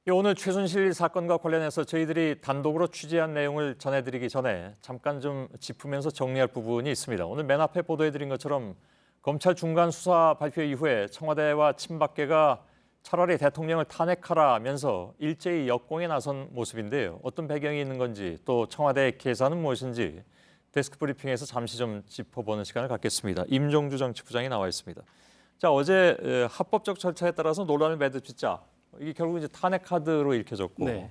오늘 최순실 사건과 관련해서 저희들이 단독으로 취재한 내용을 전해드리기 전에 잠깐 좀 짚으면서 정리할 부분이 있습니다. 오늘 맨 앞에 보도해드린 것처럼 검찰 중간 수사 발표 이후에 청와대와 친박계가 차라리 대통령을 탄핵하라면서 일제히 역공에 나선 모습인데요. 어떤 배경이 있는 건지 또 청와대의 계산은 무엇인지 데스크 브리핑에서 잠시 좀 짚어보는 시간을 갖겠습니다. 임종주 정치부장이 나와 있습니다. 자, 어제 합법적 절차에 따라서 논란을 매듭짓자 이게 결국 이제 탄핵 카드로 읽혀졌고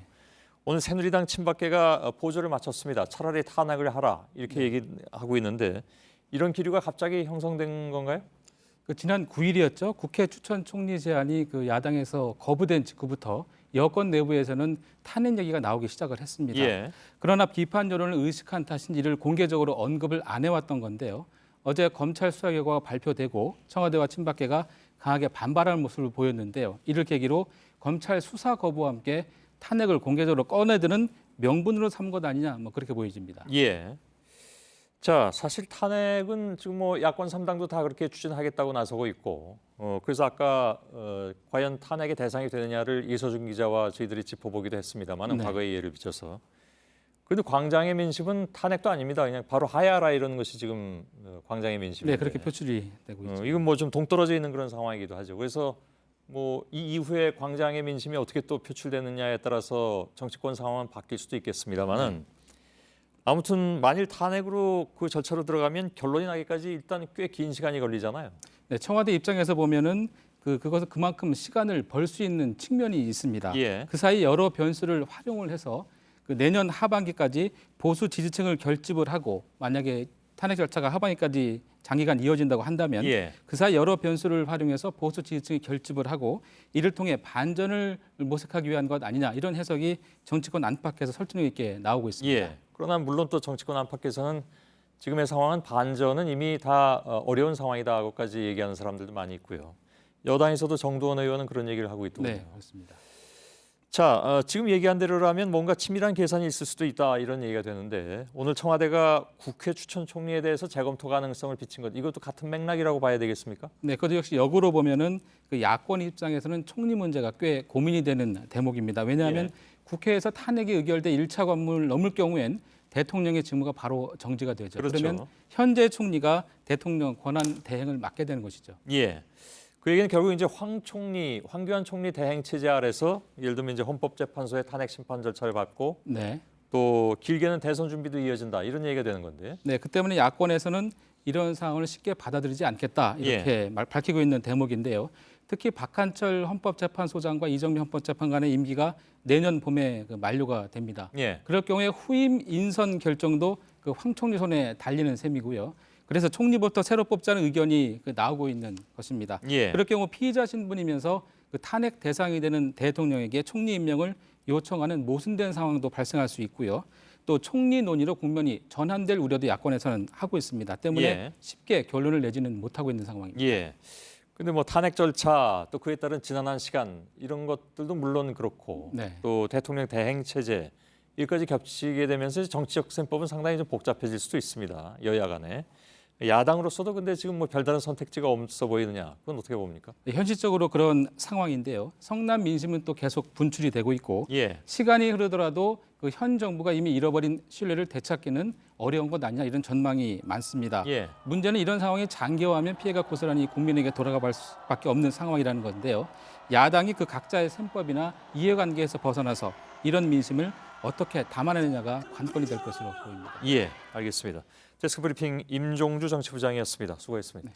오늘 새누리당 친박계가 보조를 마쳤습니다. 차라리 탄핵을 하라 이렇게 얘기하고 있는데 이런 기류가 갑자기 형성된 건가요? 지난 9일이었죠. 국회 추천 총리 제안이 야당에서 거부된 직후부터 여권 내부에서는 탄핵 얘기가 나오기 시작을 했습니다. 그러나 비판 여론을 의식한 탓인지 이를 공개적으로 언급을 안 해왔던 건데요. 어제 검찰 수사 결과가 발표되고 청와대와 친박계가 강하게 반발하는 모습을 보였는데요. 이를 계기로 검찰 수사 거부와 함께 탄핵을 공개적으로 꺼내드는 명분으로 삼은 것 아니냐 그렇게 보여집니다. 자, 사실 탄핵은 지금 야권 3당도 다 그렇게 추진하겠다고 나서고 있고 그래서 아까 과연 탄핵의 대상이 되느냐를 이서준 기자와 저희들이 짚어보기도 했습니다만 과거의 예를 비춰서 그런데 광장의 민심은 탄핵도 아닙니다. 그냥 바로 하야라 이런 것이 지금 광장의 민심인데. 네, 그렇게 표출이 되고 있죠. 이건 좀 동떨어져 있는 그런 상황이기도 하죠. 그래서 이 이후에 광장의 민심이 어떻게 또 표출되느냐에 따라서 정치권 상황은 바뀔 수도 있겠습니다만은 아무튼 만일 탄핵으로 그 절차로 들어가면 결론이 나기까지 일단 꽤 긴 시간이 걸리잖아요. 네, 청와대 입장에서 보면은 그것은 그만큼 시간을 벌 수 있는 측면이 있습니다. 그 사이 여러 변수를 활용을 해서 내년 하반기까지 보수 지지층을 결집을 하고 만약에 탄핵 절차가 하반기까지 장기간 이어진다고 한다면 그 사이 여러 변수를 활용해서 보수 지지층이 결집을 하고 이를 통해 반전을 모색하기 위한 것 아니냐 이런 해석이 정치권 안팎에서 설득력 있게 나오고 있습니다. 그러나 물론 또 정치권 안팎에서는 지금의 상황은 반전은 이미 다 어려운 상황이다고까지 얘기하는 사람들도 많이 있고요. 여당에서도 정두원 의원은 그런 얘기를 하고 있더군요. 네, 그렇습니다. 자, 지금 얘기한 대로라면 뭔가 치밀한 계산이 있을 수도 있다 이런 얘기가 되는데 오늘 청와대가 국회 추천 총리에 대해서 재검토 가능성을 비친 것 이것도 같은 맥락이라고 봐야 되겠습니까? 네, 그것도 역시 역으로 보면은 야권 입장에서는 총리 문제가 꽤 고민이 되는 대목입니다. 왜냐하면 국회에서 탄핵이 의결돼 1차 관문을 넘을 경우엔 대통령의 직무가 바로 정지가 되죠. 그러면 현재 총리가 대통령 권한 대행을 맡게 되는 것이죠. 그 얘기는 결국 이제 황교안 총리 대행 체제 아래서 예를 들면 이제 헌법재판소의 탄핵 심판 절차를 밟고 또 길게는 대선 준비도 이어진다 이런 얘기가 되는 건데. 네, 그 때문에 야권에서는 이런 상황을 쉽게 받아들이지 않겠다 이렇게 밝히고 있는 대목인데요. 특히 박한철 헌법재판소장과 이정미 헌법재판관의 임기가 내년 봄에 만료가 됩니다. 그럴 경우에 후임 인선 결정도 황 총리 손에 달리는 셈이고요. 그래서 총리부터 새로 뽑자는 의견이 나오고 있는 것입니다. 그럴 경우 피의자 신분이면서 탄핵 대상이 되는 대통령에게 총리 임명을 요청하는 모순된 상황도 발생할 수 있고요. 또 총리 논의로 국면이 전환될 우려도 야권에서는 하고 있습니다. 때문에 쉽게 결론을 내지는 못하고 있는 상황입니다. 근데 탄핵 절차 또 그에 따른 지난한 시간 이런 것들도 물론 그렇고 또 대통령 대행 체제 여기까지 겹치게 되면서 정치적 셈법은 상당히 좀 복잡해질 수도 있습니다. 여야 간에. 야당으로서도 근데 지금 별다른 선택지가 없어 보이느냐 그건 어떻게 봅니까? 현실적으로 그런 상황인데요. 성남 민심은 또 계속 분출이 되고 있고 시간이 흐르더라도 현 정부가 이미 잃어버린 신뢰를 되찾기는 어려운 것 아니냐 이런 전망이 많습니다. 문제는 이런 상황이 장기화하면 피해가 고스란히 국민에게 돌아갈 수밖에 없는 상황이라는 건데요. 야당이 각자의 셈법이나 이해관계에서 벗어나서 이런 민심을 어떻게 담아내느냐가 관건이 될 것으로 보입니다. 알겠습니다. 데스크 브리핑 임종주 정치부장이었습니다. 수고했습니다.